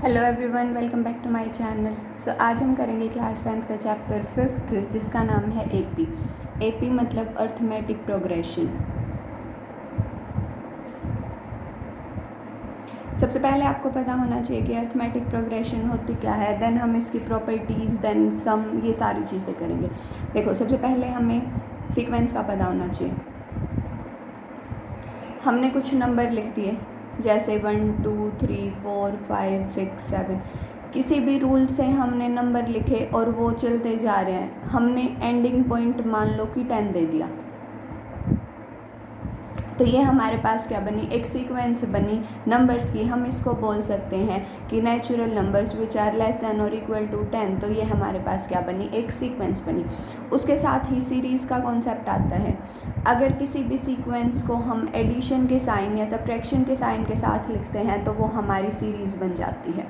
Hello everyone, welcome back to my channel. आज हम करेंगे क्लास 10th का चैप्टर 5th जिसका नाम है एपी। एपी मतलब अर्थमेटिक प्रोग्रेशन। सबसे पहले आपको पता होना चाहिए कि अर्थमेटिक प्रोग्रेशन होती क्या है, देन हम इसकी प्रॉपर्टीज़, देन सम, ये सारी चीज़ें करेंगे। देखो, सबसे पहले हमें सीक्वेंस का पता होना चाहिए। हमने कुछ नंबर लिख दिए जैसे 1 2 3 4 5 6 7। किसी भी रूल से हमने नंबर लिखे और वो चलते जा रहे हैं। हमने एंडिंग पॉइंट मान लो कि 10 दे दिया, तो ये हमारे पास क्या बनी, एक सीक्वेंस बनी नंबर्स की। हम इसको बोल सकते हैं कि natural numbers which are less than और इक्वल टू 10। तो ये हमारे पास क्या बनी, एक सीक्वेंस बनी। उसके साथ ही सीरीज़ का कॉन्सेप्ट आता है। अगर किसी भी सीक्वेंस को हम एडिशन के साइन या सब्ट्रैक्शन के साइन के साथ लिखते हैं तो वो हमारी सीरीज़ बन जाती है।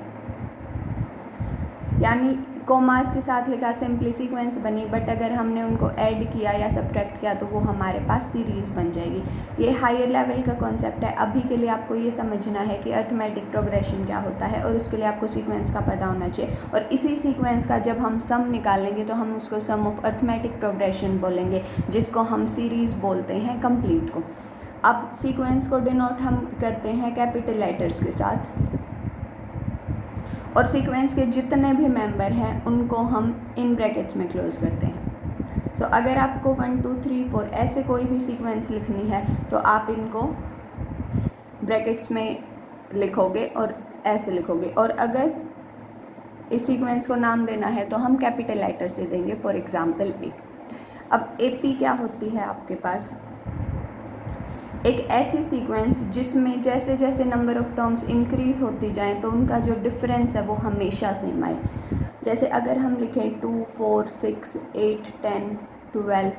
यानी कॉमास के साथ लिखा सिंपली सीक्वेंस बनी, बट अगर हमने उनको ऐड किया या सब्ट्रैक्ट किया तो वो हमारे पास सीरीज़ बन जाएगी। ये हायर लेवल का कॉन्सेप्ट है। अभी के लिए आपको ये समझना है कि अर्थमेटिक प्रोग्रेशन क्या होता है, और उसके लिए आपको सीक्वेंस का पता होना चाहिए। और इसी सीक्वेंस का जब हम सम निकालेंगे तो हम उसको सम ऑफ अर्थमेटिक प्रोग्रेशन बोलेंगे, जिसको हम सीरीज़ बोलते हैं कंप्लीट को। अब सीक्वेंस को डिनोट हम करते हैं कैपिटल लेटर्स के साथ, और सीक्वेंस के जितने भी मेंबर हैं उनको हम इन ब्रैकेट्स में क्लोज करते हैं। सो अगर आपको 1 2 3 4 ऐसे कोई भी सीक्वेंस लिखनी है तो आप इनको ब्रैकेट्स में लिखोगे और ऐसे लिखोगे। और अगर इस सीक्वेंस को नाम देना है तो हम कैपिटल लेटर से देंगे, फॉर एग्जांपल ए। अब एपी क्या होती है आपके पास, एक ऐसी सीक्वेंस जिसमें जैसे जैसे नंबर ऑफ़ टर्म्स इंक्रीज़ होती जाएं तो उनका जो डिफरेंस है वो हमेशा सेम आए। जैसे अगर हम लिखें 2 4 6 8 10 12,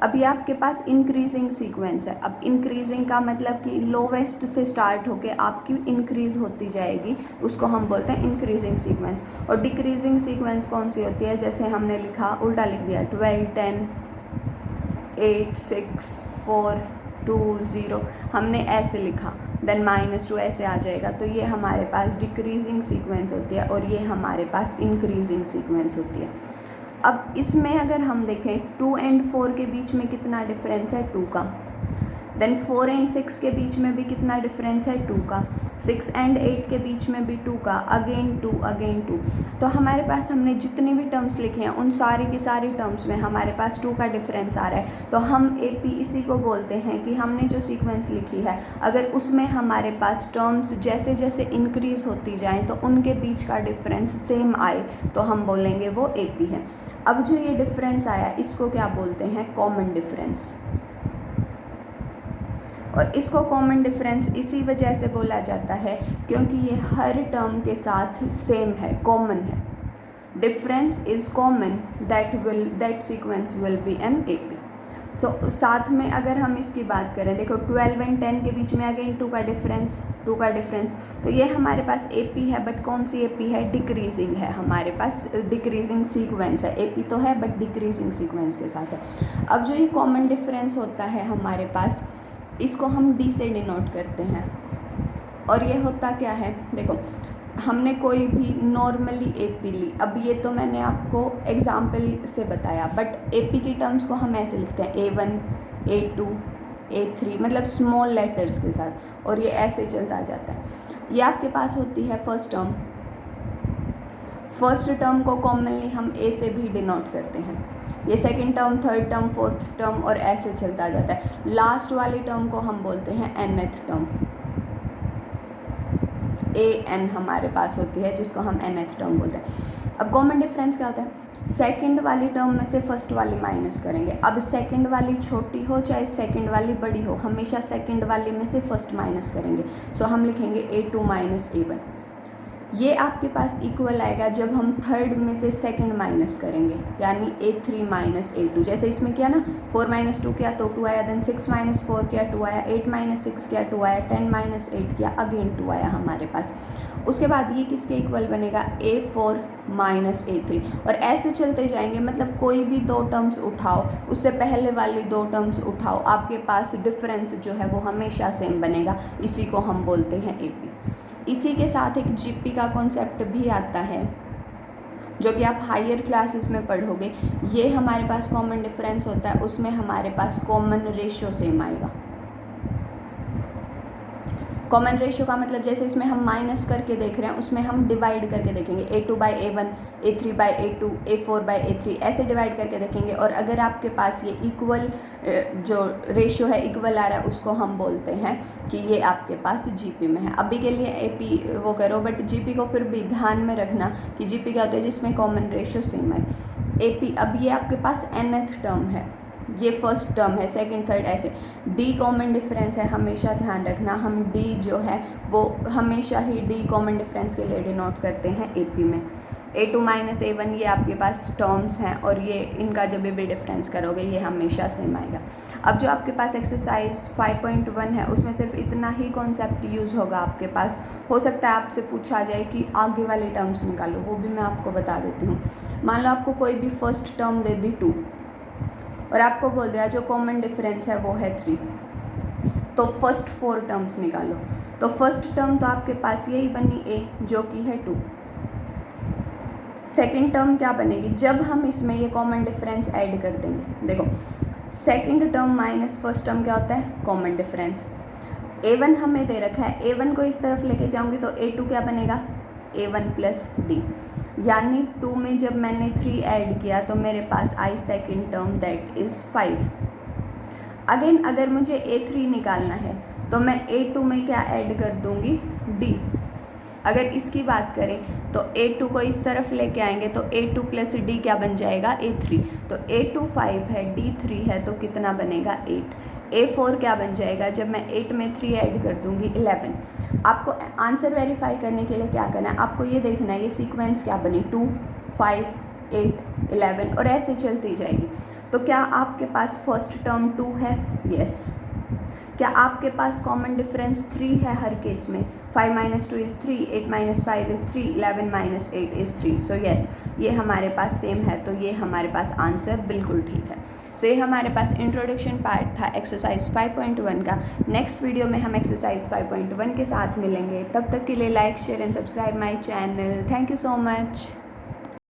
अब ये आपके पास इंक्रीजिंग सीक्वेंस है। अब इंक्रीजिंग का मतलब कि लोवेस्ट से स्टार्ट होके आपकी इंक्रीज़ होती जाएगी, उसको हम बोलते हैं इंक्रीजिंग सीक्वेंस। और डिक्रीजिंग सीक्वेंस कौन सी होती है, जैसे हमने लिखा उल्टा लिख दिया 12 10 8 6 4 2 0, हमने ऐसे लिखा, देन -2 ऐसे आ जाएगा। तो ये हमारे पास डिक्रीजिंग सीक्वेंस होती है और ये हमारे पास इंक्रीजिंग सीक्वेंस होती है। अब इसमें अगर हम देखें 2 and 4 के बीच में कितना डिफरेंस है, 2 का। देन 4 and 6 के बीच में भी कितना डिफरेंस है, 2 का। 6 and 8 के बीच में भी 2 का, अगेन 2 अगेन 2। तो हमारे पास हमने जितने भी टर्म्स लिखे हैं उन सारे के सारे टर्म्स में हमारे पास 2 का डिफरेंस आ रहा है। तो हम एपी इसी को बोलते हैं कि हमने जो सीक्वेंस लिखी है अगर उसमें हमारे पास टर्म्स जैसे जैसे इंक्रीज़ होती जाएँ तो उनके बीच का डिफरेंस सेम आए तो हम बोलेंगे वो एपी है। अब जो ये डिफरेंस आया इसको क्या बोलते हैं, कॉमन डिफरेंस। और इसको कॉमन डिफरेंस इसी वजह से बोला जाता है क्योंकि ये हर टर्म के साथ सेम है, कॉमन है। Difference is common, that sequence will be an AP. So साथ में अगर हम इसकी बात करें, देखो 12 and 10 के बीच में अगेन 2 का डिफरेंस, तो ये हमारे पास एपी है, बट कौन सी एपी है, डिक्रीजिंग है। हमारे पास डिक्रीजिंग सीक्वेंस है, एपी तो है बट डिक्रीजिंग सीक्वेंस के साथ है। अब जो ये कॉमन डिफरेंस होता है हमारे पास, इसको हम डी से डिनोट करते हैं। और ये होता क्या है, देखो हमने कोई भी नॉर्मली एपी ली, अब ये तो मैंने आपको एग्जाम्पल से बताया, बट एपी की टर्म्स को हम ऐसे लिखते हैं A1 A2 A3, मतलब स्मॉल लेटर्स के साथ, और ये ऐसे चलता जाता है। ये आपके पास होती है फर्स्ट टर्म को कॉमनली हम ए से भी डिनोट करते हैं। ये second term, third term, fourth term, और ऐसे चलता जाता है। लास्ट वाली टर्म को हम बोलते हैं nth टर्म, an हमारे पास होती है जिसको हम nth टर्म बोलते हैं। अब कॉमन डिफरेंस क्या होता है, सेकंड वाली टर्म में से फर्स्ट वाली माइनस करेंगे। अब सेकंड वाली छोटी हो चाहे सेकंड वाली बड़ी हो, हमेशा सेकंड वाली में से फर्स्ट माइनस करेंगे। सो हम लिखेंगे A2 - A1। ये आपके पास इक्वल आएगा जब हम थर्ड में से सेकंड माइनस करेंगे, यानी A3 - A2। जैसे इसमें किया ना, 4 - 2 किया तो 2 आया, देन 6 - 4 किया 2 आया, 8 - 6 किया 2 आया, 10 - 8 किया अगेन 2 आया हमारे पास। उसके बाद ये किसके इक्वल बनेगा, A4 - A3, और ऐसे चलते जाएंगे। मतलब कोई भी 2 टर्म्स उठाओ, उससे पहले वाली 2 टर्म्स उठाओ, आपके पास डिफरेंस जो है वो हमेशा सेम बनेगा। इसी को हम बोलते हैं एपी। इसी के साथ एक जीपी का कॉन्सेप्ट भी आता है जो कि आप हायर क्लासेस में पढ़ोगे। ये हमारे पास कॉमन डिफरेंस होता है, उसमें हमारे पास कॉमन रेशियो सेम आएगा। कॉमन रेशियो का मतलब जैसे इसमें हम माइनस करके देख रहे हैं, उसमें हम डिवाइड करके देखेंगे A2 by A1, A3 by A2, A4 by A3, ऐसे डिवाइड करके देखेंगे। और अगर आपके पास ये इक्वल जो रेशियो है इक्वल आ रहा है, उसको हम बोलते हैं कि ये आपके पास जीपी में है। अभी के लिए एपी वो करो, बट जीपी को फिर भी ध्यान में रखना कि जीपी क्या होता है जिसमें कॉमन रेशियो सेम है। एपी, अब ये आपके पास nth टर्म है, ये फर्स्ट टर्म है, सेकंड थर्ड ऐसे। डी कॉमन डिफरेंस है, हमेशा ध्यान रखना हम डी जो है वो हमेशा ही डी कॉमन डिफरेंस के लिए डिनोट करते हैं एपी में। A2 माइनस A1 ये आपके पास टर्म्स हैं और ये इनका जब भी डिफरेंस करोगे ये हमेशा सेम आएगा। अब जो आपके पास एक्सरसाइज 5.1 है उसमें सिर्फ इतना ही कॉन्सेप्ट यूज़ होगा आपके पास। हो सकता है आपसे पूछा जाए कि आगे वाले टर्म्स निकालो, वो भी मैं आपको बता देती हूँ। मान लो आपको कोई भी फर्स्ट टर्म दे दी 2 और आपको बोल दिया जो कॉमन डिफरेंस है वो है 3, तो फर्स्ट 4 टर्म्स निकालो। तो फर्स्ट टर्म तो आपके पास यही बनी A जो कि है 2। सेकंड टर्म क्या बनेगी जब हम इसमें ये कॉमन डिफरेंस ऐड कर देंगे। देखो second term minus first term क्या होता है कॉमन डिफरेंस। A1 हमें दे रखा है, A1 को इस तरफ लेके जाऊंगी तो A2 क्या बनेगा A1 प्लस D, यानी 2 में जब मैंने 3 ऐड किया तो मेरे पास आई second term that is 5। Again अगर मुझे A3 निकालना है तो मैं A2 में क्या ऐड कर दूंगी D। अगर इसकी बात करें तो A2 को इस तरफ लेके आएंगे तो A2 प्लस D क्या बन जाएगा A3। तो A2 5 है, D 3 है, तो कितना बनेगा 8। A4 क्या बन जाएगा जब मैं 8 में 3 ऐड कर दूंगी 11। आपको आंसर वेरीफाई करने के लिए क्या करना है, आपको ये देखना है ये सीक्वेंस क्या बनी 2 5 8 11 और ऐसे चलती जाएगी। तो क्या आपके पास फर्स्ट टर्म 2 है, यस। क्या आपके पास कॉमन डिफरेंस 3 है हर केस में, 5 minus 2 is 3, 8 minus 5 is 3, 11 minus 8 is 3। So yes ये हमारे पास सेम है, तो ये हमारे पास आंसर बिल्कुल ठीक है। सो ये हमारे पास इंट्रोडक्शन पार्ट था एक्सरसाइज 5.1 का। नेक्स्ट वीडियो में हम एक्सरसाइज 5.1 के साथ मिलेंगे। तब तक के लिए like share and subscribe my channel. Thank you so much.